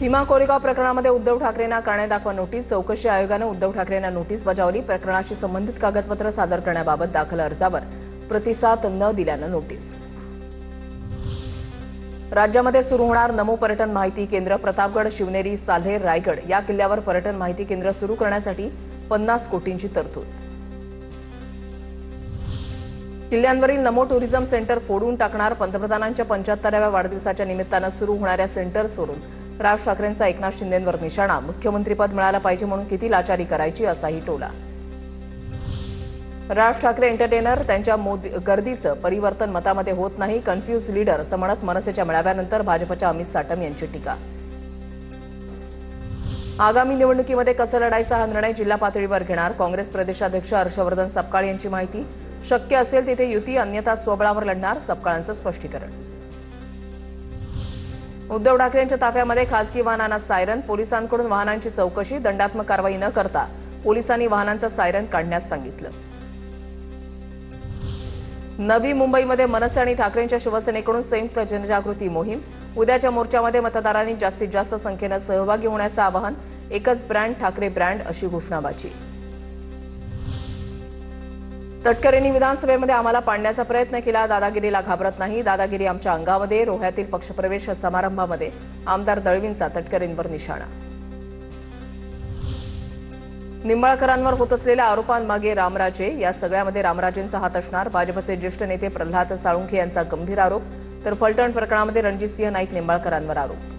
भीमा कोरेगाव प्रकरणामध्ये उद्धव ठाकरेंना कारणे दाखवा नोटीस। चौकशी आयोगाने उद्धव ठाकरेंना नोटीस बजावली। प्रकरणाशी संबंधित कागदपत्र सादर करण्याबाबत दाखल अर्जावर प्रतिसाद न दिल्यानं नोटीस। राज्यामध्ये सुरू होणार नमो पर्यटन माहिती केंद्र। प्रतापगड, शिवनेरी, साल्हेर, रायगड या किल्ल्यावर पर्यटन माहिती केंद्र सुरू करण्यासाठी 50 कोटींची तरतूद। किल्ल्यांवरील नमो टुरिझम सेंटर फोडून टाकणार। पंतप्रधानांच्या 75व्या वाढदिवसाच्या निमित्तानं सुरू होणाऱ्या सेंटर्सवरून राज ठाकरेंचा एकनाथ शिंदेंवर निशाणा। मुख्यमंत्रीपद मिळालं पाहिजे म्हणून किती लाचारी करायची असाही टोला। राज ठाकरे एंटरटेनर, त्यांच्या गर्दीचं परिवर्तन मतामध्ये होत नाही। कन्फ्यूज लीडर असं म्हणत मनसेच्या मेळाव्यानंतर भाजपच्या अमित साटम यांची टीका। आगामी निवडणुकीमध्ये कसं लढायचा हा निर्णय जिल्हा पातळीवर घेणार। काँग्रेस प्रदेशाध्यक्ष हर्षवर्धन सपकाळ यांची माहिती। शक्य असेल तिथे युती, अन्यथा स्वबळावर लढणार, सपकाळांचं स्पष्टीकरण। उद्धव ठाकरे यांच्या ताफ्यामध्ये खासगी वाहनांना सायरन। पोलिसांकडून वाहनांची चौकशी। दंडात्मक कारवाई न करता पोलिसांनी वाहनांचा सायरन काढण्यास सांगितलं। नवी मुंबईमध्ये मनसे आणि ठाकरेंच्या शिवसेनेकडून संयुक्त जनजागृती मोहीम। उद्याच्या मोर्चामध्ये मतदारांनी जास्तीत जास्त संख्येनं सहभागी होण्याचं आवाहन। एकच ब्रँड, ठाकरे ब्रँड अशी घोषणाबाजी। तटकरेंनी विधानसभेमध्ये आम्हाला पाडण्याचा प्रयत्न केला। दादागिरीला घाबरत नाही। दादागिरी आमच्या अंगामध्ये। रोह्यातील पक्षप्रवेश समारंभामध्ये आमदार दळवींचा तटकरेंवर निशाणा। निंबाळकरांवर होत असलेल्या आरोपांमागे रामराजे। या सगळ्यामध्ये रामराजेंचा हात असणार। भाजपचे ज्येष्ठ नेते प्रल्हाद साळुंखे यांचा गंभीर आरोप। तर फलटण प्रकरणामध्ये रणजितसिंह नाईक निंबाळकरांवर आरोप।